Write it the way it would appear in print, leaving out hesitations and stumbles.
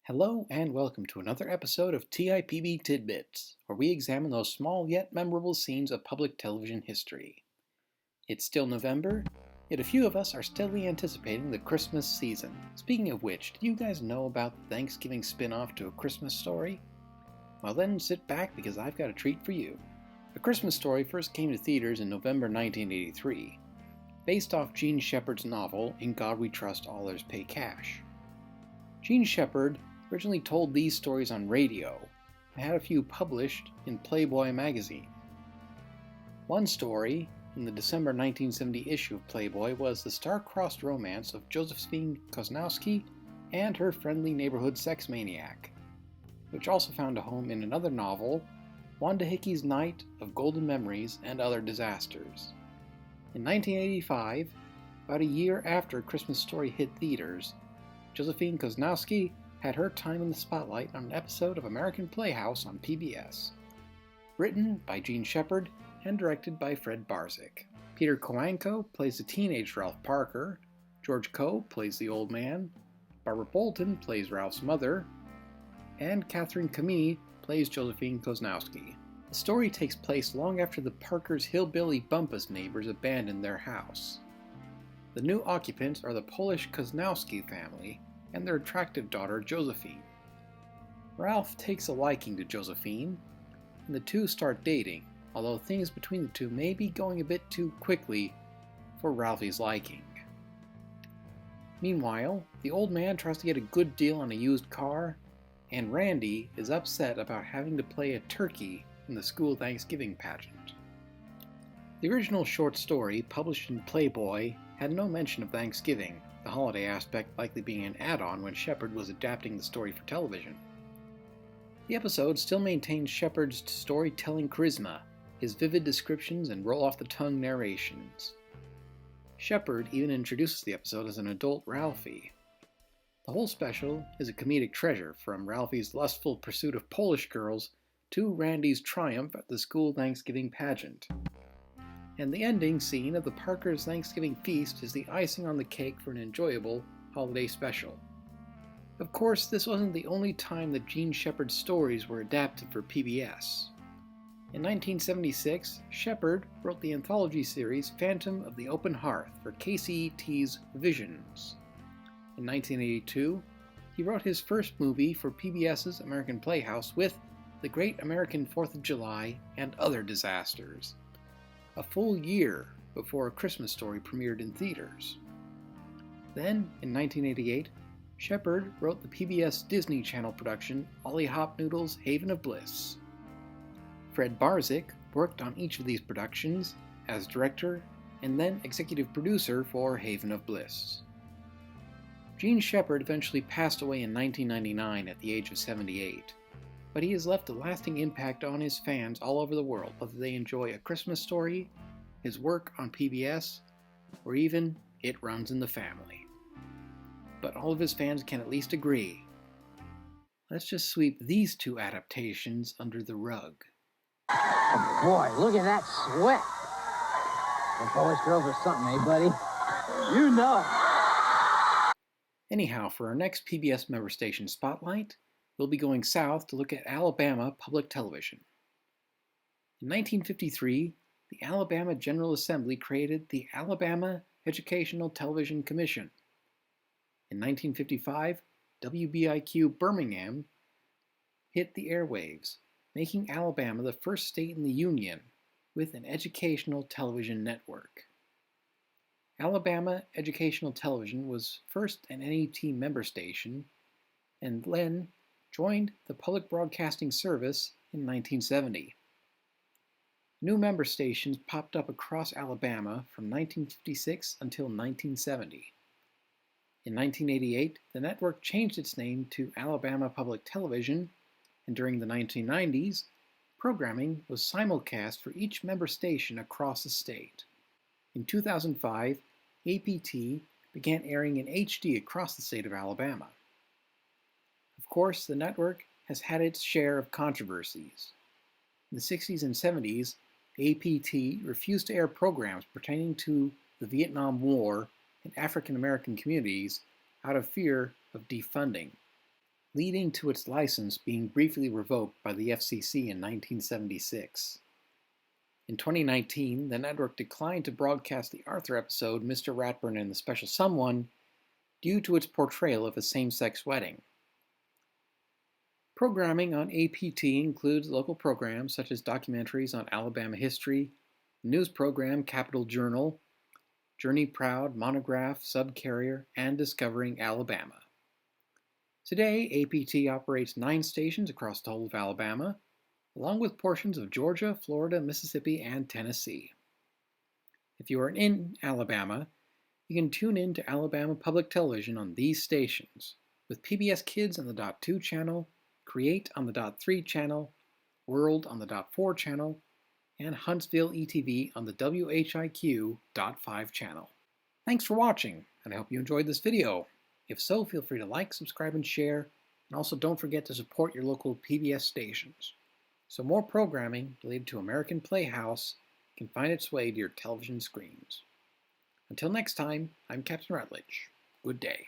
Hello and welcome to another episode of TiPB Tidbits, where we examine those small yet memorable scenes of public television history. It's still November, yet a few of us are steadily anticipating the Christmas season. Speaking of which, do you guys know about the Thanksgiving spin-off to A Christmas Story? Well then, sit back because I've got a treat for you. A Christmas Story first came to theaters in November 1983, based off Gene Shepard's novel In God We Trust, All Others Pay Cash. Gene Shepard originally told these stories on radio and had a few published in Playboy magazine. One story, in the December 1970 issue of Playboy, was the star-crossed romance of Josephine Kozlowski and her friendly neighborhood sex maniac, which also found a home in another novel, Wanda Hickey's Night of Golden Memories and Other Disasters. In 1985, about a year after A Christmas Story hit theaters, Josephine Kozlowski had her time in the spotlight on an episode of American Playhouse on PBS. Written by Gene Shepard and directed by Fred Barzyk. Peter Coanco plays the teenage Ralph Parker, George Coe plays the old man, Barbara Bolton plays Ralph's mother, and Catherine Camille plays Josephine Kozlowski. The story takes place long after the Parkers' hillbilly Bumpus neighbors abandoned their house. The new occupants are the Polish Kozlowski family and their attractive daughter Josephine. Ralph takes a liking to Josephine, and the two start dating, although things between the two may be going a bit too quickly for Ralphie's liking. Meanwhile, the old man tries to get a good deal on a used car, and Randy is upset about having to play a turkey in the school Thanksgiving pageant. The original short story, published in Playboy, had no mention of Thanksgiving, the holiday aspect likely being an add-on when Shepard was adapting the story for television. The episode still maintains Shepard's storytelling charisma, his vivid descriptions and roll-off-the-tongue narrations. Shepard even introduces the episode as an adult Ralphie. The whole special is a comedic treasure, from Ralphie's lustful pursuit of Polish girls to Randy's triumph at the school Thanksgiving pageant. And the ending scene of the Parkers' Thanksgiving feast is the icing on the cake for an enjoyable holiday special. Of course, this wasn't the only time that Gene Shepard's stories were adapted for PBS. In 1976, Shepard wrote the anthology series Phantom of the Open Hearth for KCET's Visions. In 1982, he wrote his first movie for PBS's American Playhouse with The Great American 4th of July and Other Disasters, a full year before A Christmas Story premiered in theaters. Then, in 1988, Shepard wrote the PBS Disney Channel production Ollie Hop Noodle's Haven of Bliss. Fred Barzyk worked on each of these productions as director and then executive producer for Haven of Bliss. Gene Shepard eventually passed away in 1999 at the age of 78. But he has left a lasting impact on his fans all over the world, whether they enjoy A Christmas Story, his work on PBS, or even It Runs in the Family. But all of his fans can at least agree. Let's just sweep these two adaptations under the rug. Oh boy, look at that sweat. The Polish girls are something, eh, buddy? You know. Anyhow, for our next PBS member station spotlight, we'll be going south to look at Alabama Public Television. In 1953, the Alabama General Assembly created the Alabama Educational Television Commission. In 1955, WBIQ Birmingham hit the airwaves, making Alabama the first state in the Union with an educational television network. Alabama Educational Television was first an NET member station, and then joined the Public Broadcasting Service in 1970. New member stations popped up across Alabama from 1956 until 1970. In 1988, the network changed its name to Alabama Public Television, and during the 1990s, programming was simulcast for each member station across the state. In 2005, APT began airing in HD across the state of Alabama. Of course, the network has had its share of controversies. In the 60s and 70s, APT refused to air programs pertaining to the Vietnam War and African American communities out of fear of defunding. leading to its license being briefly revoked by the FCC in 1976. In 2019, the network declined to broadcast the Arthur episode Mr. Ratburn and the Special Someone due to its portrayal of a same-sex wedding. Programming on APT includes local programs such as documentaries on Alabama history, the news program Capital Journal, Journey Proud, Monograph, Subcarrier, and Discovering Alabama. Today, APT operates 9 stations across the whole of Alabama, along with portions of Georgia, Florida, Mississippi, and Tennessee. If you are in Alabama, you can tune in to Alabama Public Television on these stations, with PBS Kids on the .2 channel, Create on the .3 channel, World on the .4 channel, and Huntsville ETV on the WHIQ .5 channel. Thanks for watching, and I hope you enjoyed this video. If so, feel free to like, subscribe, and share, and also don't forget to support your local PBS stations, so more programming related to American Playhouse can find its way to your television screens. Until next time, I'm Captain Rutledge. Good day.